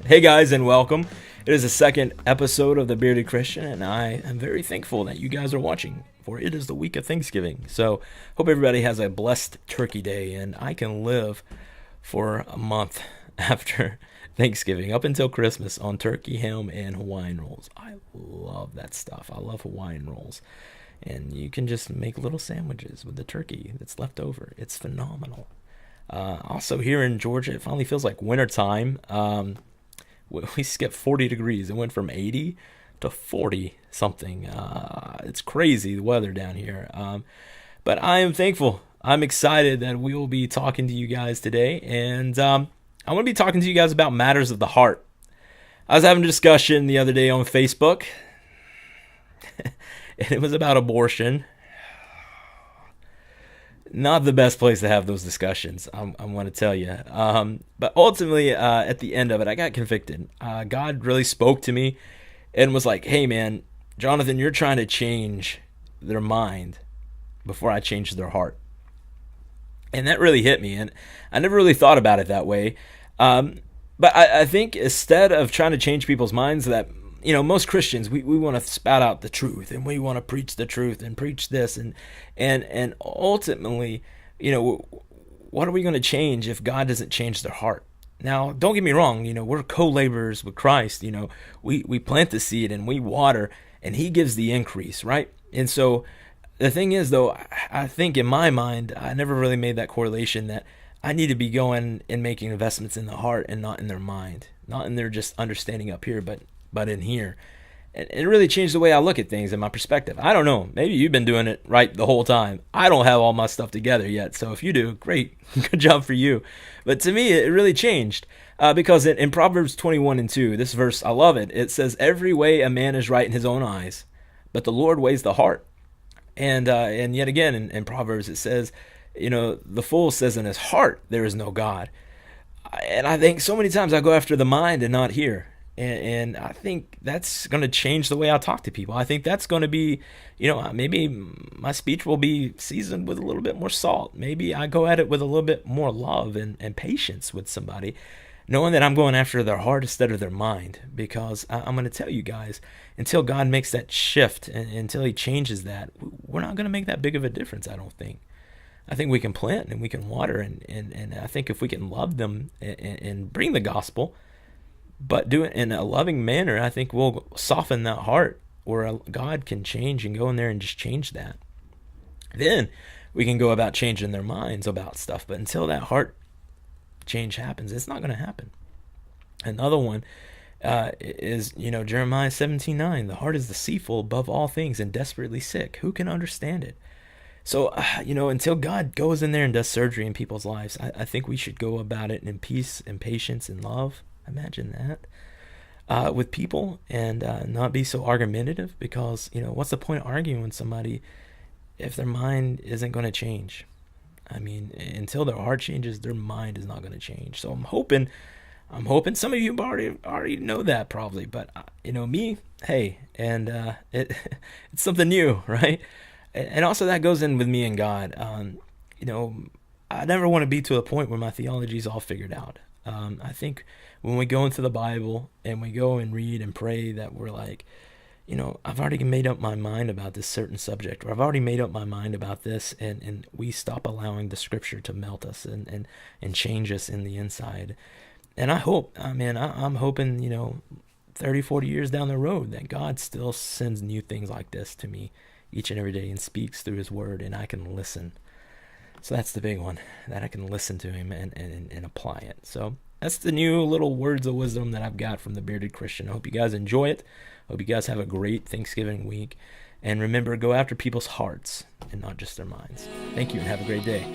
Hey guys, and welcome. It is the second episode of The Bearded Christian, and I am very thankful that you guys are watching, for it is the week of Thanksgiving. So, hope everybody has a blessed Turkey Day, and I can live for a month after Thanksgiving, up until Christmas, on turkey, ham, and Hawaiian rolls. I love that stuff. I love Hawaiian rolls. And you can just make little sandwiches with the turkey that's left over. It's phenomenal. Also, here in Georgia, it finally feels like wintertime. We skipped 40 degrees. It went from 80 to 40 something. It's crazy, the weather down here. But I am thankful. I'm excited that we will be talking to you guys today. And I want to be talking to you guys about matters of the heart. I was having a discussion the other day on Facebook. And it was about abortion. Not the best place to have those discussions, I'm going to tell you. But ultimately, at the end of it, I got convicted. God really spoke to me and was like, hey, man, Jonathan, you're trying to change their mind before I change their heart. And that really hit me. And I never really thought about it that way. But I think instead of trying to change people's minds, that most Christians, we want to spout out the truth, and we want to preach the truth and preach this, and ultimately, what are we going to change if God doesn't change their heart? Now, don't get me wrong, we're co-laborers with Christ. We plant the seed and we water, and He gives the increase, right? And so the thing is, though, I think in my mind, I never really made that correlation that I need to be going and making investments in the heart and not in their mind, not in their just understanding up here, but in here. And it really changed the way I look at things and my perspective. I don't know. Maybe you've been doing it right the whole time. I don't have all my stuff together yet. So if you do, great. Good job for you. But to me, it really changed. Because in Proverbs 21:2, this verse, I love it. It says, every way a man is right in his own eyes, but the Lord weighs the heart. And yet again, in Proverbs, it says, the fool says in his heart, there is no God. And I think so many times I go after the mind and not here. And I think that's going to change the way I talk to people. I think that's going to be, maybe my speech will be seasoned with a little bit more salt. Maybe I go at it with a little bit more love and patience with somebody, knowing that I'm going after their heart instead of their mind. Because I'm going to tell you guys, until God makes that shift and until He changes that, we're not going to make that big of a difference, I don't think. I think we can plant and we can water. And I think if we can love them and bring the gospel, but do it in a loving manner, I think we'll soften that heart where God can change and go in there and just change that. Then we can go about changing their minds about stuff. But until that heart change happens, it's not going to happen. Another one is, Jeremiah 17:9. The heart is deceitful above all things and desperately sick. Who can understand it? So, until God goes in there and does surgery in people's lives, I think we should go about it in peace and patience and love. Imagine that with people, and not be so argumentative, because what's the point of arguing with somebody if their mind isn't going to change? I mean, until their heart changes, their mind is not going to change. So I'm hoping some of you already know that probably, but me, hey, and it's something new, right? And also that goes in with me and God. I never want to be to a point where my theology is all figured out. I think when we go into the Bible and we go and read and pray, that we're like, I've already made up my mind about this certain subject, or I've already made up my mind about this, and we stop allowing the Scripture to melt us and change us in the inside. And I hope, I'm hoping, 30, 40 years down the road, that God still sends new things like this to me each and every day and speaks through His Word, and I can listen. So that's the big one, that I can listen to Him and apply it. So that's the new little words of wisdom that I've got from the Bearded Christian. I hope you guys enjoy it. Hope you guys have a great Thanksgiving week. And remember, go after people's hearts and not just their minds. Thank you, and have a great day.